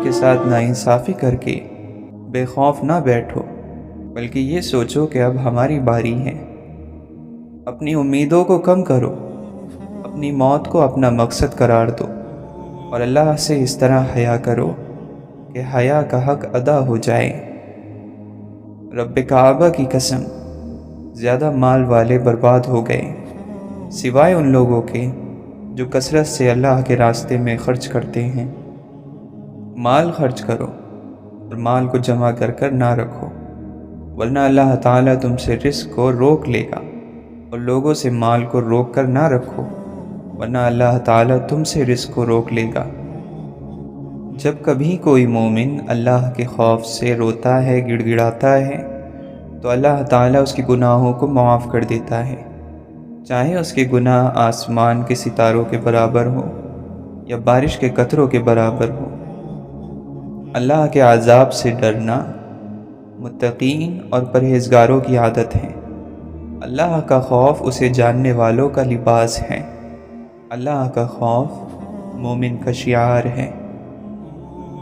کے ساتھ ناانصافی کر کے بے خوف نہ بیٹھو، بلکہ یہ سوچو کہ اب ہماری باری ہے۔ اپنی امیدوں کو کم کرو، اپنی موت کو اپنا مقصد قرار دو، اور اللہ سے اس طرح حیا کرو کہ حیا کا حق ادا ہو جائے۔ رب کعبہ کی قسم، زیادہ مال والے برباد ہو گئے، سوائے ان لوگوں کے جو کثرت سے اللہ کے راستے میں خرچ کرتے ہیں۔ مال خرچ کرو اور مال کو جمع کر کر نہ رکھو، ورنہ اللہ تعالیٰ تم سے رزق کو روک لے گا، اور لوگوں سے مال کو روک کر نہ رکھو، ورنہ اللہ تعالیٰ تم سے رزق کو روک لے گا۔ جب کبھی کوئی مومن اللہ کے خوف سے روتا ہے، گڑ گڑاتا ہے، تو اللہ تعالیٰ اس کے گناہوں کو معاف کر دیتا ہے، چاہے اس کے گناہ آسمان کے ستاروں کے برابر ہو یا بارش کے قطروں کے برابر ہو۔ اللہ کے عذاب سے ڈرنا متقین اور پرہیزگاروں کی عادت ہے۔ اللہ کا خوف اسے جاننے والوں کا لباس ہے۔ اللہ کا خوف مومن کا شعار ہے۔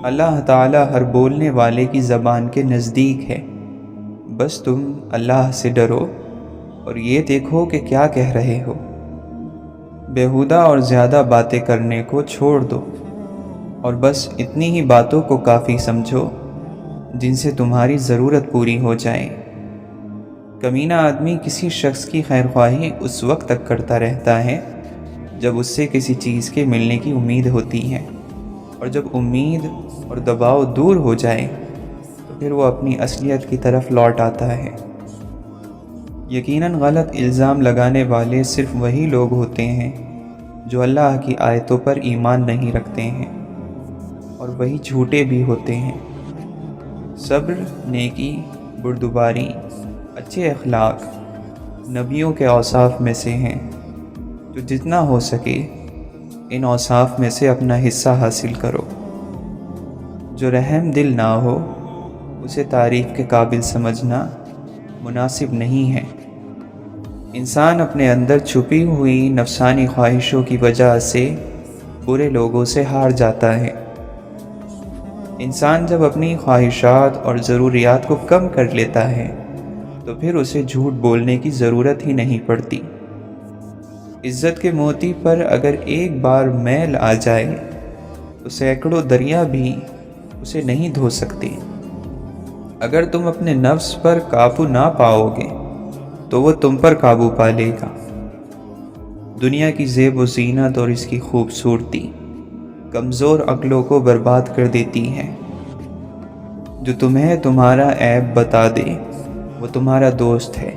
اللہ تعالیٰ ہر بولنے والے کی زبان کے نزدیک ہے، بس تم اللہ سے ڈرو اور یہ دیکھو کہ کیا کہہ رہے ہو۔ بیہودہ اور زیادہ باتیں کرنے کو چھوڑ دو، اور بس اتنی ہی باتوں کو کافی سمجھو جن سے تمہاری ضرورت پوری ہو جائے۔ کمینہ آدمی کسی شخص کی خیرخواہی اس وقت تک کرتا رہتا ہے جب اس سے کسی چیز کے ملنے کی امید ہوتی ہے، اور جب امید اور دباؤ دور ہو جائے تو پھر وہ اپنی اصلیت کی طرف لوٹ آتا ہے۔ یقیناً غلط الزام لگانے والے صرف وہی لوگ ہوتے ہیں جو اللہ کی آیتوں پر ایمان نہیں رکھتے ہیں، اور وہی جھوٹے بھی ہوتے ہیں۔ صبر، نیکی، بردباری، اچھے اخلاق نبیوں کے اوصاف میں سے ہیں، تو جتنا ہو سکے ان اوصاف میں سے اپنا حصہ حاصل کرو۔ جو رحم دل نہ ہو اسے تعریف کے قابل سمجھنا مناسب نہیں ہے۔ انسان اپنے اندر چھپی ہوئی نفسانی خواہشوں کی وجہ سے برے لوگوں سے ہار جاتا ہے۔ انسان جب اپنی خواہشات اور ضروریات کو کم کر لیتا ہے تو پھر اسے جھوٹ بولنے کی ضرورت ہی نہیں پڑتی۔ عزت کے موتی پر اگر ایک بار میل آ جائے تو سینکڑوں دریا بھی اسے نہیں دھو سکتے۔ اگر تم اپنے نفس پر قابو نہ پاؤ گے تو وہ تم پر قابو پا لے گا۔ دنیا کی زیب و زینت اور اس کی خوبصورتی کمزور عقلوں کو برباد کر دیتی ہے۔ جو تمہیں تمہارا عیب بتا دے وہ تمہارا دوست ہے۔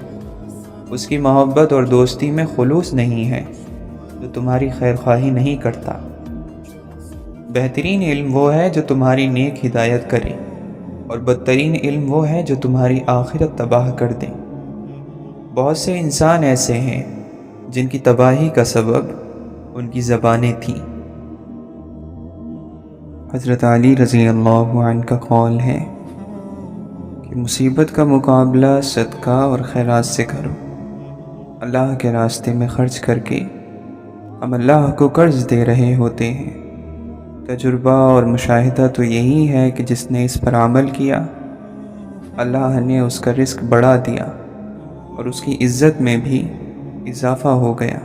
اس کی محبت اور دوستی میں خلوص نہیں ہے جو تمہاری خیرخواہی نہیں کرتا۔ بہترین علم وہ ہے جو تمہاری نیک ہدایت کرے، اور بدترین علم وہ ہے جو تمہاری آخرت تباہ کر دے۔ بہت سے انسان ایسے ہیں جن کی تباہی کا سبب ان کی زبانیں تھیں۔ حضرت علی رضی اللہ عنہ کا قول ہے کہ مصیبت کا مقابلہ صدقہ اور خیرات سے کرو۔ اللہ کے راستے میں خرچ کر کے ہم اللہ کو قرض دے رہے ہوتے ہیں۔ تجربہ اور مشاہدہ تو یہی ہے کہ جس نے اس پر عمل کیا اللہ نے اس کا رزق بڑھا دیا اور اس کی عزت میں بھی اضافہ ہو گیا۔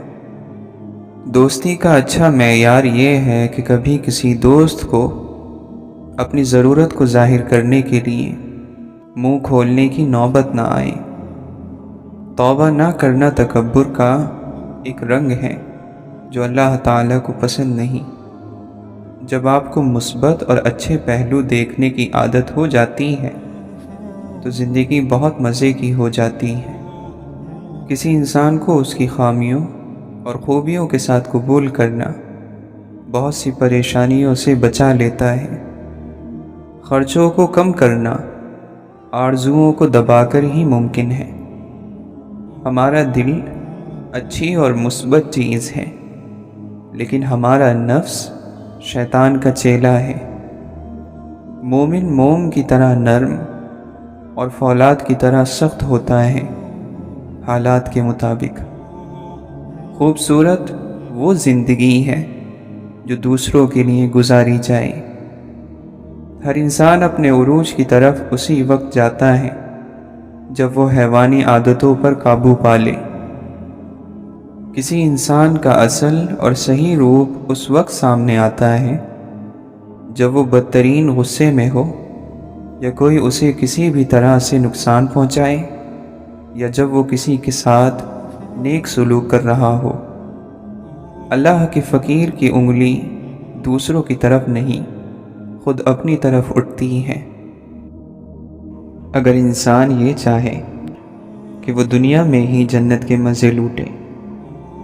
دوستی کا اچھا معیار یہ ہے کہ کبھی کسی دوست کو اپنی ضرورت کو ظاہر کرنے کے لیے منہ کھولنے کی نوبت نہ آئے۔ توبہ نہ کرنا تکبر کا ایک رنگ ہے جو اللہ تعالیٰ کو پسند نہیں۔ جب آپ کو مثبت اور اچھے پہلو دیکھنے کی عادت ہو جاتی ہے تو زندگی بہت مزے کی ہو جاتی ہے۔ کسی انسان کو اس کی خامیوں اور خوبیوں کے ساتھ قبول کرنا بہت سی پریشانیوں سے بچا لیتا ہے۔ خرچوں کو کم کرنا آرزوؤں کو دبا کر ہی ممکن ہے۔ ہمارا دل اچھی اور مثبت چیز ہے، لیکن ہمارا نفس شیطان کا چیلا ہے۔ مومن موم کی طرح نرم اور فولاد کی طرح سخت ہوتا ہے، حالات کے مطابق۔ خوبصورت وہ زندگی ہے جو دوسروں کے لیے گزاری جائے۔ ہر انسان اپنے عروج کی طرف اسی وقت جاتا ہے جب وہ حیوانی عادتوں پر قابو پا لے۔ کسی انسان کا اصل اور صحیح روپ اس وقت سامنے آتا ہے جب وہ بدترین غصے میں ہو، یا کوئی اسے کسی بھی طرح سے نقصان پہنچائے، یا جب وہ کسی کے ساتھ نیک سلوک کر رہا ہو۔ اللہ کے فقیر کی انگلی دوسروں کی طرف نہیں، خود اپنی طرف اٹھتی ہے۔ اگر انسان یہ چاہے کہ وہ دنیا میں ہی جنت کے مزے لوٹے،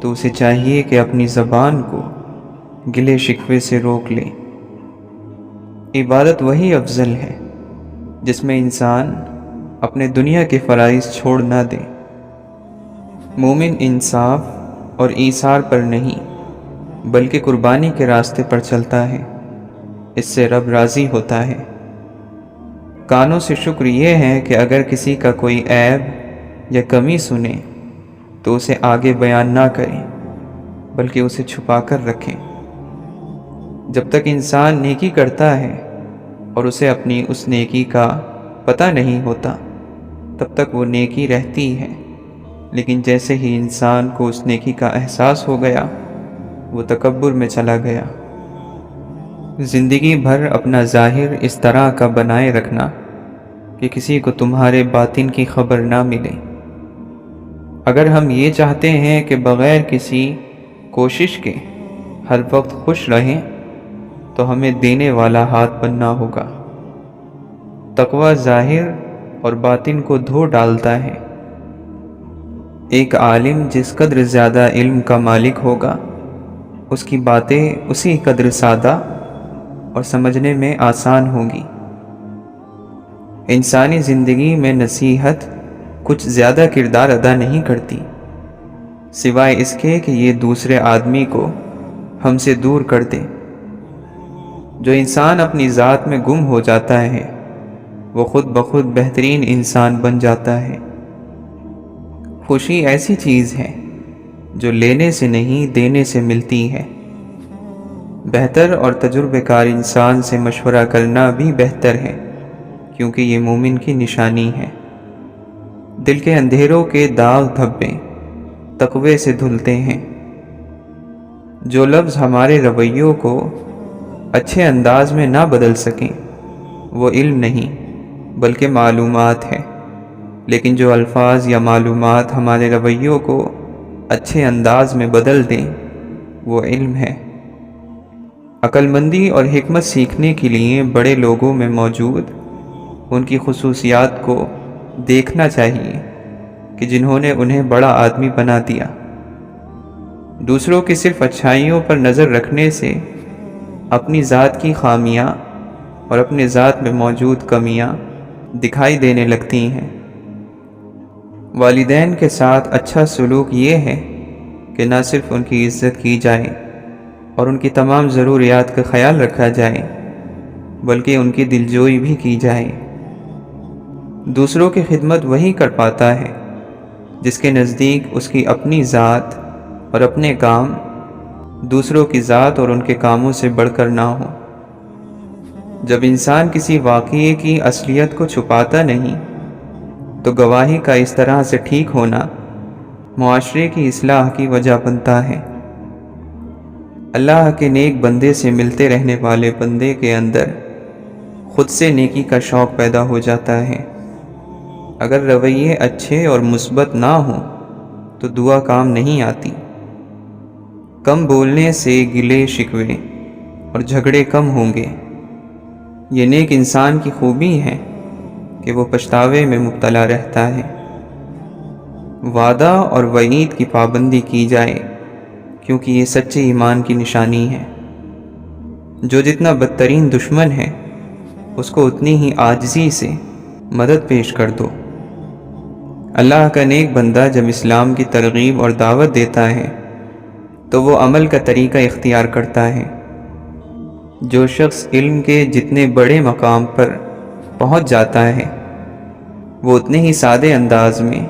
تو اسے چاہیے کہ اپنی زبان کو گلے شکوے سے روک لے۔ عبادت وہی افضل ہے جس میں انسان اپنے دنیا کے فرائض چھوڑ نہ دے۔ مومن انصاف اور ایثار پر نہیں بلکہ قربانی کے راستے پر چلتا ہے، اس سے رب راضی ہوتا ہے۔ کانوں سے شکر یہ ہے کہ اگر کسی کا کوئی عیب یا کمی سنے تو اسے آگے بیان نہ کریں بلکہ اسے چھپا کر رکھیں۔ جب تک انسان نیکی کرتا ہے اور اسے اپنی اس نیکی کا پتہ نہیں ہوتا، تب تک وہ نیکی رہتی ہے، لیکن جیسے ہی انسان کو اس نیکی کا احساس ہو گیا، وہ تکبر میں چلا گیا۔ زندگی بھر اپنا ظاہر اس طرح کا بنائے رکھنا کہ کسی کو تمہارے باطن کی خبر نہ ملے۔ اگر ہم یہ چاہتے ہیں کہ بغیر کسی کوشش کے ہر وقت خوش رہیں، تو ہمیں دینے والا ہاتھ بننا ہوگا۔ تقوی ظاہر اور باطن کو دھو ڈالتا ہے۔ ایک عالم جس قدر زیادہ علم کا مالک ہوگا، اس کی باتیں اسی قدر سادہ اور سمجھنے میں آسان ہوگی۔ انسانی زندگی میں نصیحت کچھ زیادہ کردار ادا نہیں کرتی، سوائے اس کے کہ یہ دوسرے آدمی کو ہم سے دور کر دے۔ جو انسان اپنی ذات میں گم ہو جاتا ہے، وہ خود بخود بہترین انسان بن جاتا ہے۔ خوشی ایسی چیز ہے جو لینے سے نہیں دینے سے ملتی ہے۔ بہتر اور تجربہ کار انسان سے مشورہ کرنا بھی بہتر ہے، کیونکہ یہ مومن کی نشانی ہے۔ دل کے اندھیروں کے داغ دھبے تقوی سے دھلتے ہیں۔ جو لفظ ہمارے رویوں کو اچھے انداز میں نہ بدل سکیں، وہ علم نہیں بلکہ معلومات ہے، لیکن جو الفاظ یا معلومات ہمارے رویوں کو اچھے انداز میں بدل دیں، وہ علم ہے۔ عقل مندی اور حکمت سیکھنے کے لیے بڑے لوگوں میں موجود ان کی خصوصیات کو دیکھنا چاہیے کہ جنہوں نے انہیں بڑا آدمی بنا دیا۔ دوسروں کی صرف اچھائیوں پر نظر رکھنے سے اپنی ذات کی خامیاں اور اپنے ذات میں موجود کمیاں دکھائی دینے لگتی ہیں۔ والدین کے ساتھ اچھا سلوک یہ ہے کہ نہ صرف ان کی عزت کی جائے اور ان کی تمام ضروریات کا خیال رکھا جائے، بلکہ ان کی دلجوئی بھی کی جائے۔ دوسروں کی خدمت وہی کر پاتا ہے جس کے نزدیک اس کی اپنی ذات اور اپنے کام دوسروں کی ذات اور ان کے کاموں سے بڑھ کر نہ ہو۔ جب انسان کسی واقعے کی اصلیت کو چھپاتا نہیں، تو گواہی کا اس طرح سے ٹھیک ہونا معاشرے کی اصلاح کی وجہ بنتا ہے۔ اللہ کے نیک بندے سے ملتے رہنے والے بندے کے اندر خود سے نیکی کا شوق پیدا ہو جاتا ہے۔ اگر رویے اچھے اور مثبت نہ ہوں تو دعا کام نہیں آتی۔ کم بولنے سے گلے شکوے اور جھگڑے کم ہوں گے۔ یہ نیک انسان کی خوبی ہے کہ وہ پچھتاوے میں مبتلا رہتا ہے۔ وعدہ اور وعید کی پابندی کی جائے، کیونکہ یہ سچے ایمان کی نشانی ہے۔ جو جتنا بدترین دشمن ہے، اس کو اتنی ہی عاجزی سے مدد پیش کر دو۔ اللہ کا نیک بندہ جب اسلام کی ترغیب اور دعوت دیتا ہے تو وہ عمل کا طریقہ اختیار کرتا ہے۔ جو شخص علم کے جتنے بڑے مقام پر پہنچ جاتا ہے، وہ اتنے ہی سادے انداز میں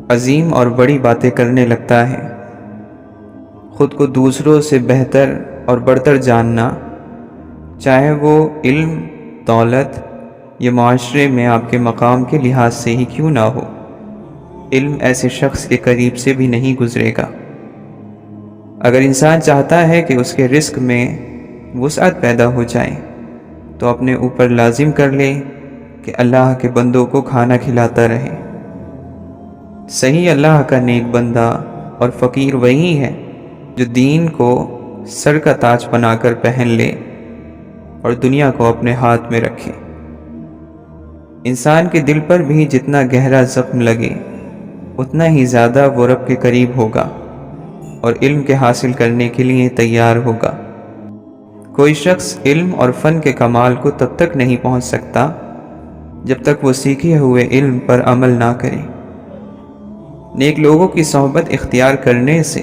عظیم اور بڑی باتیں کرنے لگتا ہے۔ خود کو دوسروں سے بہتر اور برتر جاننا، چاہے وہ علم دولت یہ معاشرے میں آپ کے مقام کے لحاظ سے ہی کیوں نہ ہو، علم ایسے شخص کے قریب سے بھی نہیں گزرے گا۔ اگر انسان چاہتا ہے کہ اس کے رزق میں وسعت پیدا ہو جائے تو اپنے اوپر لازم کر لے کہ اللہ کے بندوں کو کھانا کھلاتا رہے۔ صحیح اللہ کا نیک بندہ اور فقیر وہی ہے جو دین کو سر کا تاج بنا کر پہن لے اور دنیا کو اپنے ہاتھ میں رکھے۔ انسان کے دل پر بھی جتنا گہرا زخم لگے اتنا ہی زیادہ وہ رب کے قریب ہوگا اور علم کے حاصل کرنے کے لیے تیار ہوگا۔ کوئی شخص علم اور فن کے کمال کو تب تک نہیں پہنچ سکتا جب تک وہ سیکھے ہوئے علم پر عمل نہ کرے۔ نیک لوگوں کی صحبت اختیار کرنے سے